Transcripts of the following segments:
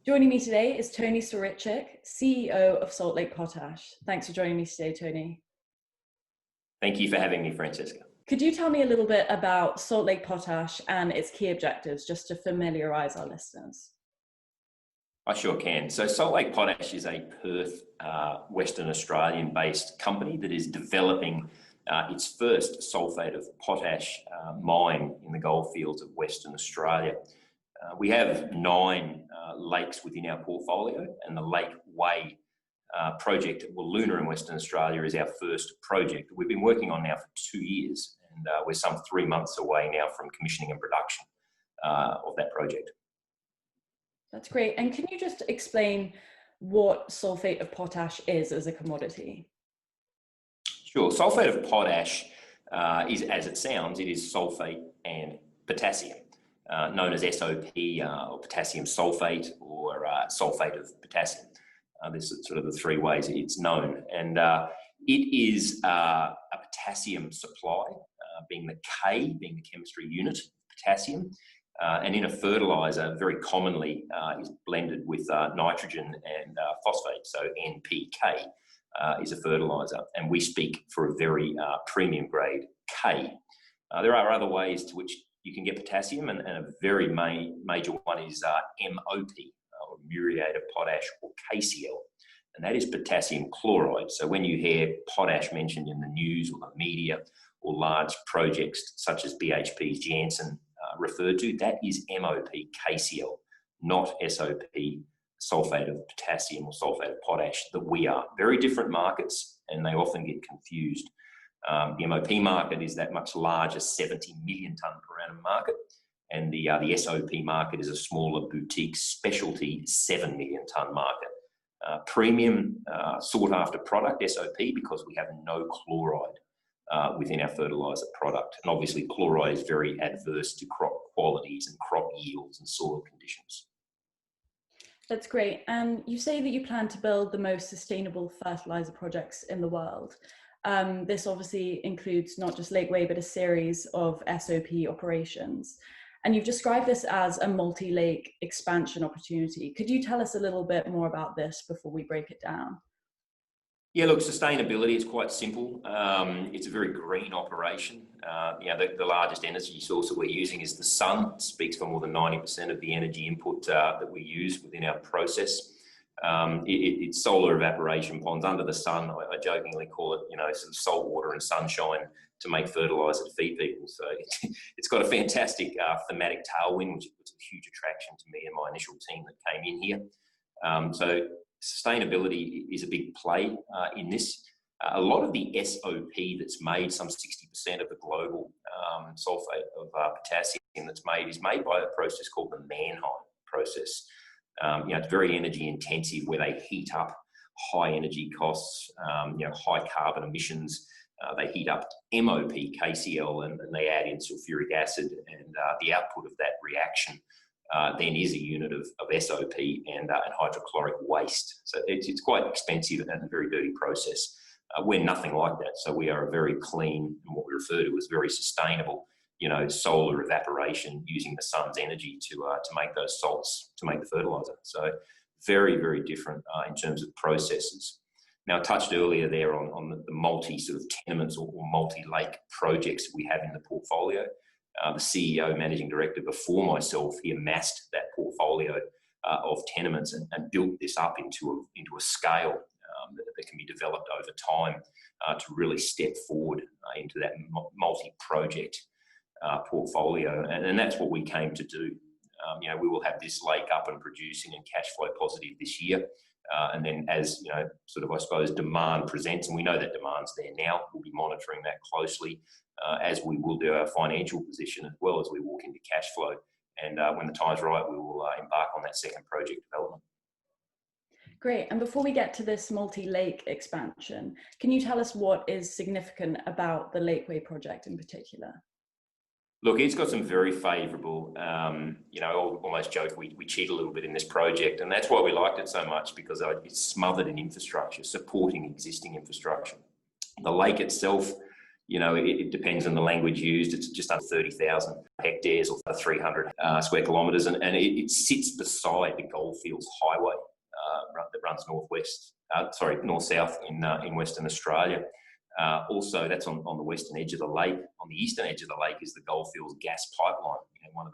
Joining me today is Tony Swiericzuk, CEO of Lake Potash. Thanks for joining me today, Tony. Thank you for having me, Francesca. Could you tell me a little bit about Lake Potash and its key objectives, just to familiarise our listeners? I sure can. So Salt Lake Potash is a Perth, Western Australian-based company that is developing its first sulphate of potash mine in the goldfields of Western Australia. We have 9 lakes within our portfolio, and the Lake Way project at Wiluna in Western Australia is our first project that we've been working on now for 2 years, and we're some 3 months away now from commissioning and production of that project. That's great. And can you just explain what sulphate of potash is as a commodity? Sure. Sulphate of potash is, as it sounds, it is sulphate and potassium, known as SOP, or potassium sulphate, or sulphate of potassium. This is sort of the 3 ways it's known. And it is a potassium supply, being the K, being the chemistry unit, potassium. And in a fertiliser, very commonly is blended with nitrogen and phosphate, so NPK is a fertiliser, and we speak for a very premium grade K. There are other ways to which you can get potassium, and a very major one is MOP, or muriate of potash, or KCl, and that is potassium chloride. So when you hear potash mentioned in the news or the media, or large projects such as BHP's Jansen referred to, that is MOP KCl, not SOP, sulphate of potassium or sulphate of potash, that we are. Very different markets, and they often get confused. The MOP market is that much larger 70 million tonne per annum market, and the SOP market is a smaller boutique specialty 7 million tonne market. Premium sought after product, SOP, because we have no chloride within our fertiliser product. And obviously chloride is very adverse to crop qualities and crop yields and soil conditions. That's great. And you say that you plan to build the most sustainable fertiliser projects in the world. This obviously includes not just Lake Way, but a series of SOP operations. And you've described this as a multi-lake expansion opportunity. Could you tell us a little bit more about this before we break it down? Yeah, look, sustainability is quite simple. It's a very green operation. The largest energy source that we're using is the sun. It speaks for more than 90% of the energy input that we use within our process. It's solar evaporation ponds under the sun. I jokingly call it, sort of salt water and sunshine to make fertiliser to feed people. So it's got a fantastic thematic tailwind, which was a huge attraction to me and my initial team that came in here. So sustainability is a big play in this. A lot of the SOP that's made, some 60% of the global sulphate of potassium that's made, is made by a process called the Mannheim process. It's very energy intensive, where they heat up high energy costs, high carbon emissions. They heat up MOP, KCl, and they add in sulfuric acid, and the output of that reaction then is a unit of SOP and hydrochloric waste. So it's quite expensive and a very dirty process. We're nothing like that. So we are a very clean, and what we refer to as very sustainable, solar evaporation using the sun's energy to make those salts, to make the fertiliser. So very, very different in terms of processes. Now, I touched earlier there on the multi sort of tenements or multi-lake projects we have in the portfolio. The CEO, managing director before myself, he amassed that portfolio of tenements and built this up into a scale that can be developed over time to really step forward into that multi-project portfolio. And that's what we came to do. We will have this lake up and producing and cash flow positive this year. And then as, I suppose demand presents, and we know that demand's there now, we'll be monitoring that closely, as we will do our financial position as well as we walk into cash flow. And when the time's right, we will embark on that second project development. Great. And before we get to this multi-lake expansion, can you tell us what is significant about the Lake Way project in particular? Look, it's got some very favourable, almost joke, we cheat a little bit in this project, and that's why we liked it so much, because it's smothered in infrastructure, supporting existing infrastructure. The lake itself it depends on the language used. It's just under 30,000 hectares or 300 square kilometres, and it sits beside the Goldfields Highway that runs north-south in Western Australia. Also, that's on the western edge of the lake. On the eastern edge of the lake is the Goldfields gas pipeline, one of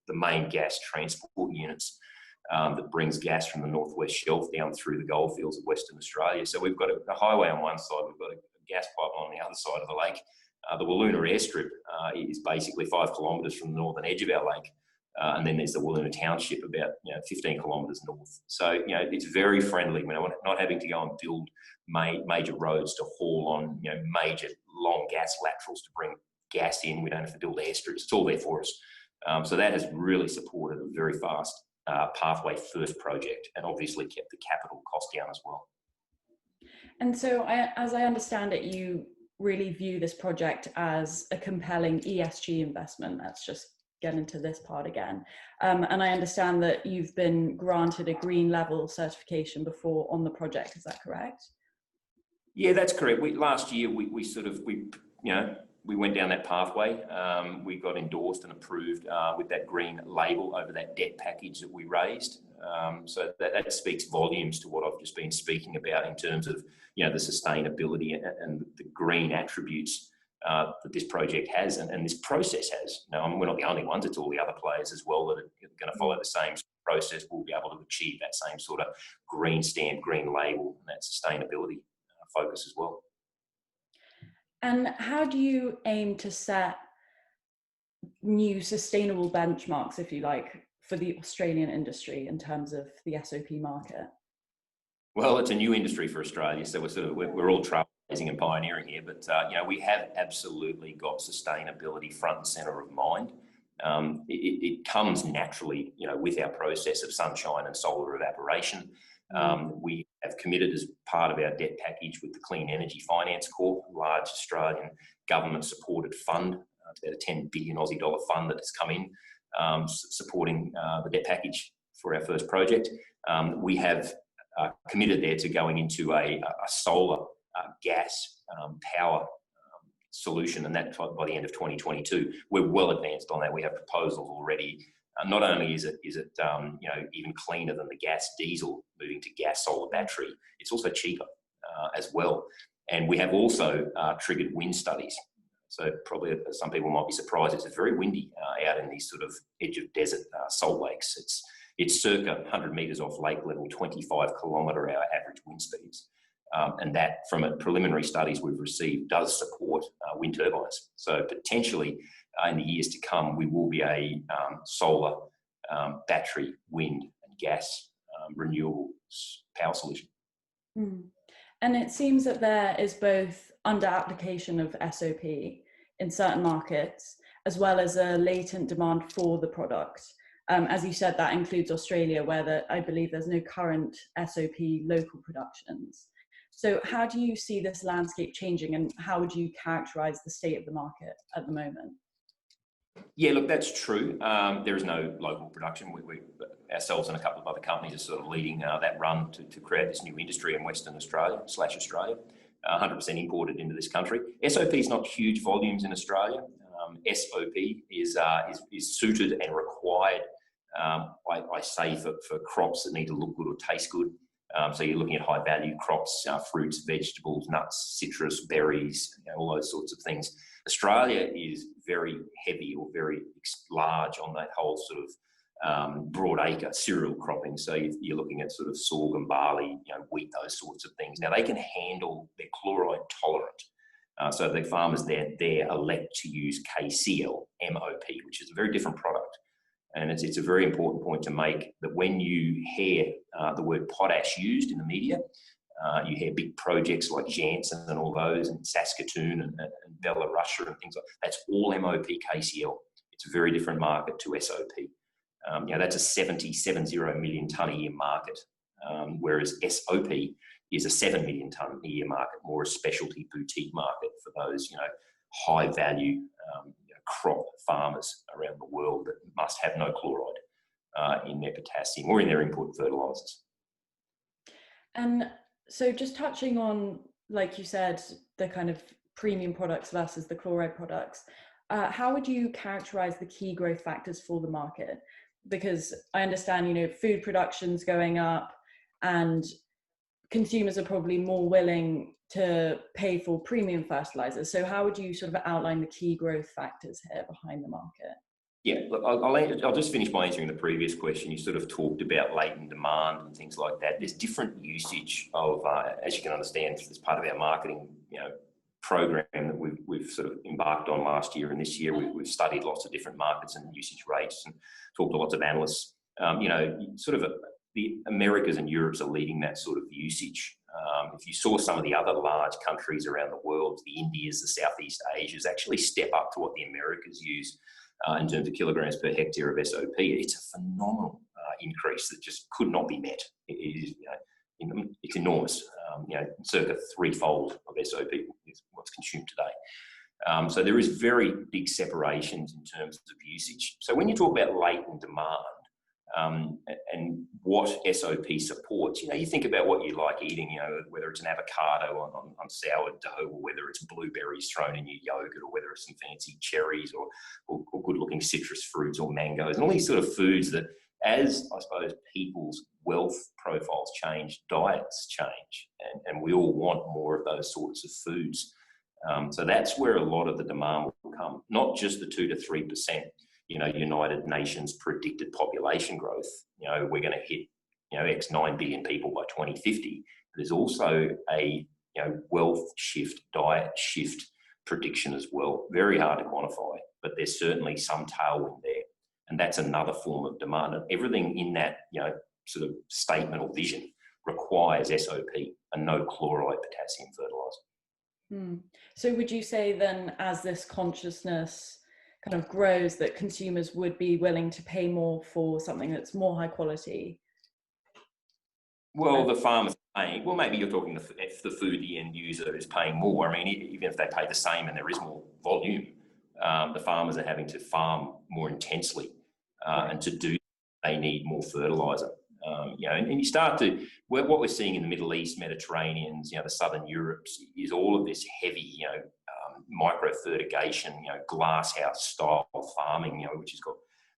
the main gas transport units that brings gas from the northwest shelf down through the goldfields of Western Australia. So we've got a highway on one side, we've got a gas pipeline on the other side of the lake. The Wiluna airstrip is basically 5 kilometres from the northern edge of our lake. And then there's the Wiluna township about 15 kilometres north. So it's very friendly. We're not having to go and build major roads to haul on major long gas laterals to bring gas in. We don't have to build airstrips. It's all there for us. So that has really supported a very fast pathway first project, and obviously kept the capital cost down as well. And so, as I understand it, you really view this project as a compelling ESG investment. Let's just get into this part again. And I understand that you've been granted a green level certification before on the project. Is that correct? Yeah, that's correct. Last year we went down that pathway. We got endorsed and approved with that green label over that debt package that we raised. So that speaks volumes to what I've just been speaking about in terms of the sustainability and the green attributes that this project has and this process has. We're not the only ones. It's all the other players as well that are going to follow the same process. We'll be able to achieve that same sort of green stamp, green label, and that sustainability focus as well. And how do you aim to set new sustainable benchmarks, if you like, for the Australian industry in terms of the SOP market? Well, it's a new industry for Australia, so we're all trailblazing and pioneering here. But we have absolutely got sustainability front and centre of mind. It comes naturally, with our process of sunshine and solar evaporation. We have committed as part of our debt package with the Clean Energy Finance Corp, a large Australian government-supported fund. It's about a $10 billion Aussie dollar fund that has come in supporting the debt package for our first project. We have committed there to going into a solar gas power solution, and that by the end of 2022. We're well advanced on that. We have proposals already. Not only is it even cleaner than the gas diesel moving to gas solar battery, it's also cheaper as well. And we have also triggered wind studies. So probably some people might be surprised. It's very windy out in these sort of edge of desert salt lakes. It's circa 100 metres off lake level, 25 kilometre hour average wind speeds. And that, from a preliminary studies we've received, does support wind turbines. So potentially in the years to come, we will be a solar, battery, wind and gas renewable power solution. And it seems that there is both under application of SOP in certain markets, as well as a latent demand for the product. As you said, that includes Australia, where I believe there's no current SOP local productions. So how do you see this landscape changing, and how would you characterise the state of the market at the moment? Yeah, look, that's true. There is no local production. We ourselves and a couple of other companies are sort of leading that run to create this new industry in Western Australia/Australia, 100% imported into this country. SOP is not huge volumes in Australia. SOP is suited and required, I say, for crops that need to look good or taste good. So you're looking at high value crops, fruits, vegetables, nuts, citrus, berries, all those sorts of things. Australia is very heavy or very large on that whole sort of broad acre cereal cropping. So you're looking at sort of sorghum, barley, wheat, those sorts of things. Now they can handle, they're chloride tolerant. So the farmers there elect to use KCl MOP, which is a very different product. And it's a very important point to make that when you hear the word potash used in the media, you hear big projects like Janssen and all those, and Saskatoon and Belarus and things like that. That's all MOP KCl. It's a very different market to SOP. That's a 70 million tonne a year market, whereas SOP is a 7 million tonne a year market, more a specialty boutique market for those high value crop farmers around the world that must have no chloride in their potassium or in their input fertilisers. And so just touching on, like you said, the kind of premium products versus the chloride products. How would you characterize the key growth factors for the market? Because I understand, you know, food production's going up and consumers are probably more willing to pay for premium fertilizers. So how would you sort of outline the key growth factors here behind the market? Yeah, look, I'll just finish by answering the previous question. You sort of talked about latent demand and things like that. There's different usage of, as you can understand, as part of our marketing, you know, program that we've sort of embarked on last year and this year. We've studied lots of different markets and usage rates and talked to lots of analysts. You know, sort of the Americas and Europe's are leading that sort of usage. If you saw some of the other large countries around the world, the Indias, the Southeast Asias, actually step up to what the Americas use in terms of kilograms per hectare of SOP. It's a phenomenal increase that just could not be met. It is, you know, it's enormous. You know, circa threefold of SOP is what's consumed today. So there is very big separations in terms of usage. So when you talk about latent demand and what SOP supports, you know, you think about what you like eating, you know, whether it's an avocado on sourdough, or whether it's blueberries thrown in your yogurt, or whether it's some fancy cherries or good-looking citrus fruits or mangoes, and all these sort of foods that, as I suppose people's wealth profiles change, diets change, and we all want more of those sorts of foods. So that's where a lot of the demand will come, not just the 2 to 3%, you know, United Nations predicted population growth. You know, we're going to hit, you know, X 9 billion people by 2050. There's also a, you know, wealth shift, diet shift prediction as well. Very hard to quantify, but there's certainly some tailwind there. And that's another form of demand. And everything in that, you know, sort of statement or vision requires SOP and no chloride potassium fertilizer. So would you say then, as this consciousness kind of grows, that consumers would be willing to pay more for something that's more high quality? Well, the farmers are paying, well, maybe you're talking if the food, the end user is paying more. I mean, even if they pay the same and there is more volume, the farmers are having to farm more intensely. And to do, they need more fertilizer. You know, and you start to, what we're seeing in the Middle East, Mediterraneans, you know, the Southern Europes, is all of this heavy, you know, micro fertigation, you know, glasshouse style farming, you know, which has got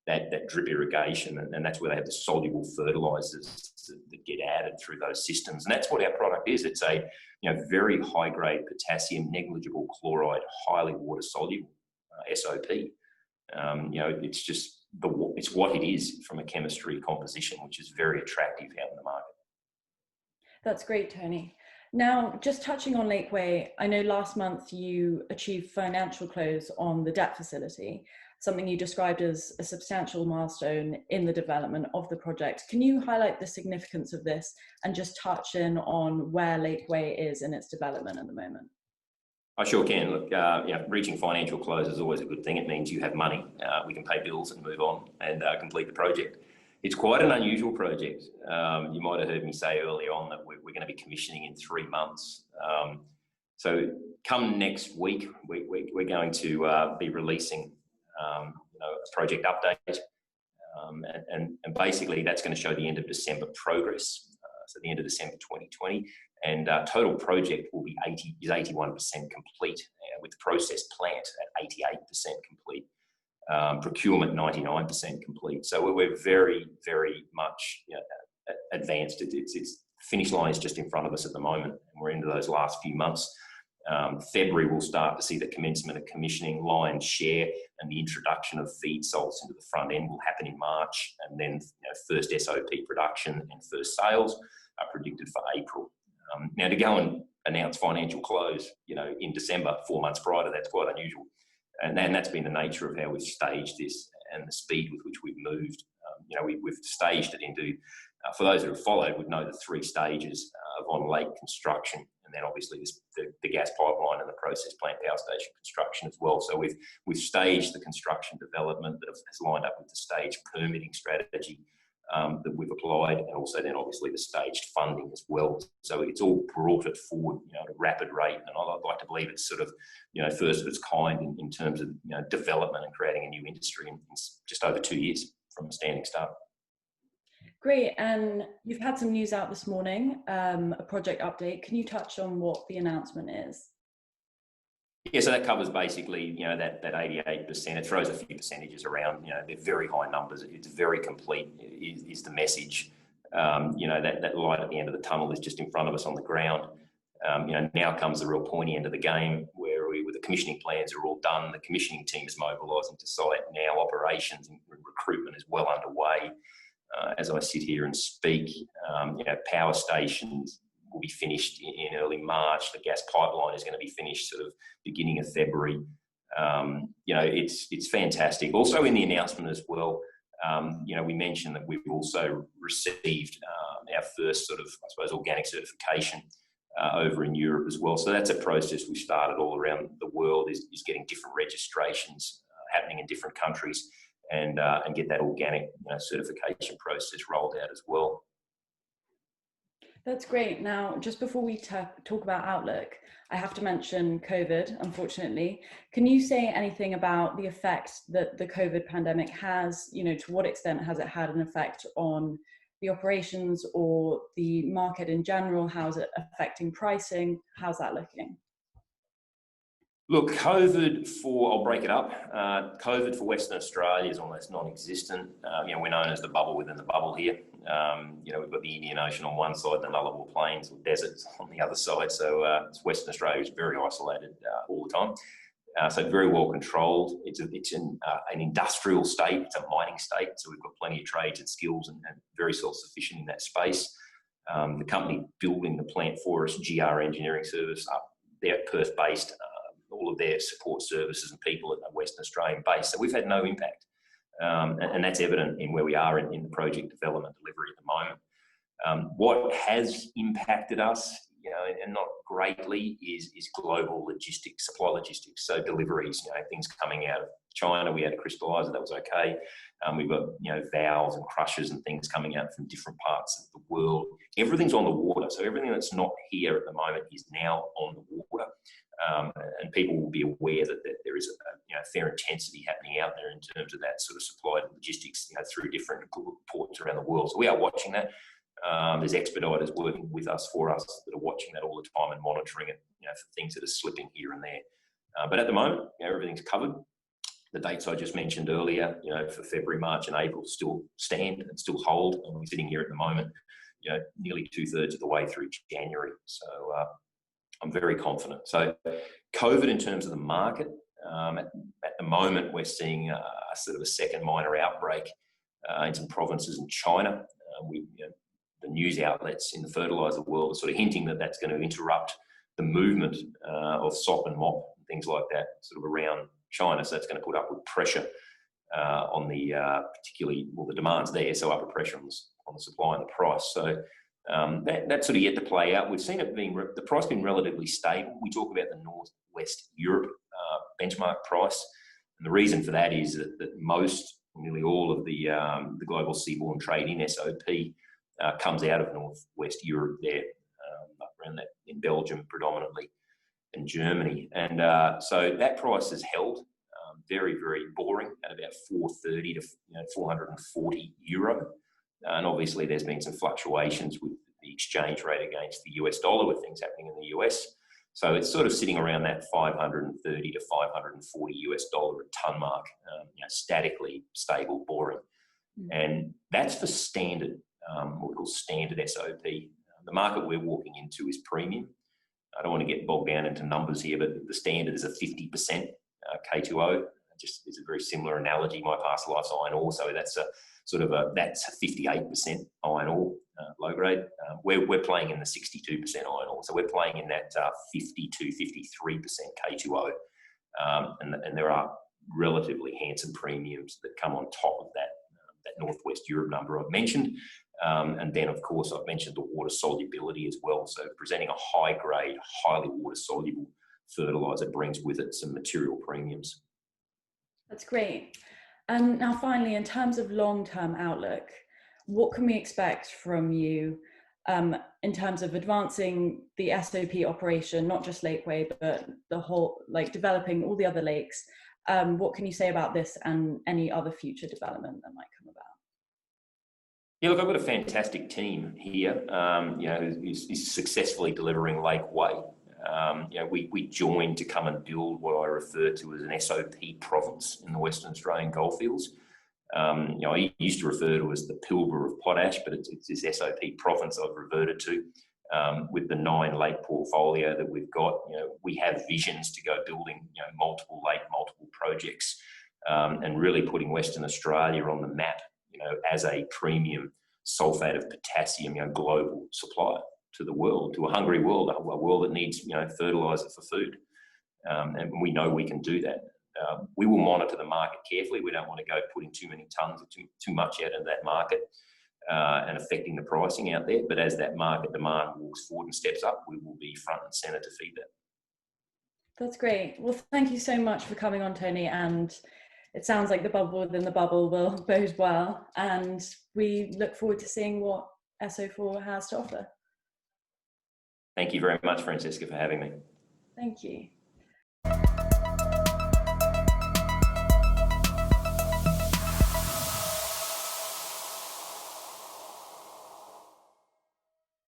that drip irrigation, and that's where they have the soluble fertilizers that get added through those systems. And that's what our product is. It's a, you know, very high grade potassium, negligible chloride, highly water soluble SOP. You know, it's just it's what it is from a chemistry composition, which is very attractive out in the market. That's great, Tony. Now, just touching on Lakeway, I know last month you achieved financial close on the debt facility, something you described as a substantial milestone in the development of the project. Can you highlight the significance of this and just touch in on where Lakeway is in its development at the moment? I sure can. Look, you know, reaching financial close is always a good thing. It means you have money. We can pay bills and move on and complete the project. It's quite an unusual project. You might have heard me say earlier on that we're going to be commissioning in 3 months. So come next week, we're going to be releasing you know, a project update. And basically that's going to show the end of December progress. So the end of December 2020. And total project will be 81% complete, with the process plant at 88% complete. Procurement 99% complete. So we're very, very much, you know, advanced. It's finish line is just in front of us at the moment, and we're into those last few months. February we'll start to see the commencement of commissioning, lion's share, and the introduction of feed salts into the front end will happen in March, and then, you know, first SOP production and first sales are predicted for April. Now, to go and announce financial close, you know, in December, 4 months prior to that's quite unusual. And that's been the nature of how we've staged this and the speed with which we've moved. You know, we've staged it into, for those who have followed, would know the 3 stages of on-lake construction, and then obviously the gas pipeline and the process plant power station construction as well. So we've staged the construction development that has lined up with the stage permitting strategy that we've applied, and also then obviously the staged funding as well. So it's all brought it forward, you know, at a rapid rate, and I'd like to believe it's sort of, you know, first of its kind in terms of, you know, development and creating a new industry in just over 2 years from a standing start. Great, and you've had some news out this morning, a project update. Can you touch on what the announcement is? Yeah, so that covers basically, that 88%. It throws a few percentages around, they're very high numbers. It's very complete is the message. That light at the end of the tunnel is just in front of us on the ground. Now comes the real pointy end of the game where the commissioning plans are all done. The commissioning team is mobilising to site now. Operations and recruitment is well underway. As I sit here and speak, power stations will be finished in early March. The gas pipeline is going to be finished sort of beginning of February. It's fantastic. Also in the announcement as well, we mentioned that we've also received our first sort of, I suppose, organic certification over in Europe as well. So that's a process we started all around the world, is getting different registrations happening in different countries and get that organic certification process rolled out as well. That's great. Now, just before we talk about outlook, I have to mention COVID, unfortunately. Can you say anything about the effect that the COVID pandemic has, to what extent has it had an effect on the operations or the market in general? How's it affecting pricing? How's that looking? Look, COVID I'll break it up. COVID for Western Australia is almost non-existent. We're known as the bubble within the bubble here. We've got the Indian Ocean on one side, the Nullarbor Plains or deserts on the other side. So Western Australia is very isolated all the time. So very well controlled. It's an industrial state. It's a mining state. So we've got plenty of trades and skills and very self-sufficient in that space. The company building the plant for us, GR Engineering Service, they're Perth-based. All of their support services and people at the Western Australian base. So we've had no impact. And that's evident in where we are in the project development delivery at the moment. What has impacted us, and not greatly, is global logistics, supply logistics. So deliveries, things coming out of China. We had a crystallizer, that was okay. We've got, valves and crushers and things coming out from different parts of the world. Everything's on the water. So everything that's not here at the moment is now on the water. And people will be aware that there is a fair intensity happening out there in terms of that sort of supply logistics, through different ports around the world. So we are watching that. There's expediters working with us for us that are watching that all the time and monitoring it, for things that are slipping here and there. But at the moment, everything's covered. The dates I just mentioned earlier, for February, March and April still stand and still hold. And we're sitting here at the moment, nearly 2/3 of the way through January. So I'm very confident. So COVID in terms of the market, at the moment we're seeing a sort of a second minor outbreak in some provinces in China. The news outlets in the fertiliser world are sort of hinting that that's going to interrupt the movement of sop and mop and things like that sort of around China. So that's going to put upward pressure on the particularly, the demand's there, so upward pressure on the supply and the price. So that's sort of yet to play out. We've seen it being, the price being relatively stable. We talk about the Northwest Europe benchmark price. And the reason for that is that nearly all of the global seaborne trade in SOP comes out of Northwest Europe there, around that in Belgium predominantly and Germany. And so that price has held very, very boring at about 430 to 440 euro. And obviously there's been some fluctuations with the exchange rate against the US dollar with things happening in the US. So it's sort of sitting around that 530 to 540 US dollar a tonne mark, statically stable, boring. And that's for standard, what we call standard SOP. The market we're walking into is premium. I don't want to get bogged down into numbers here, but the standard is a 50% K2O. Just is a very similar analogy. My past life's iron ore, so that's a sort of that's 58% iron ore low grade. We're playing in the 62% iron ore, so we're playing in that 52, 53% K2O, and there are relatively handsome premiums that come on top of that Northwest Europe number I've mentioned. And then, of course, I've mentioned the water solubility as well. So presenting a high grade, highly water soluble fertiliser brings with it some material premiums. That's great. And now finally, in terms of long-term outlook, what can we expect from you in terms of advancing the SOP operation, not just Lakeway, but the whole, developing all the other lakes? What can you say about this and any other future development that might come about? Yeah, look, I've got a fantastic team here, who's successfully delivering Lakeway. We joined to come and build what I refer to as an SOP province in the Western Australian goldfields. I used to refer to it as the Pilbara of potash, but it's this SOP province I've reverted to. With the 9 lake portfolio that we've got, we have visions to go building, multiple lake, multiple projects, and really putting Western Australia on the map, as a premium sulphate of potassium, global supplier to the world, to a hungry world, a world that needs, fertilizer for food. And we know we can do that. We will monitor the market carefully. We don't want to go putting too many tons or too much out into that market and affecting the pricing out there. But as that market demand walks forward and steps up, we will be front and centre to feed that. That's great. Well, thank you so much for coming on, Tony. And it sounds like the bubble within the bubble will bode well. And we look forward to seeing what SO4 has to offer. Thank you very much, Francesca, for having me. Thank you.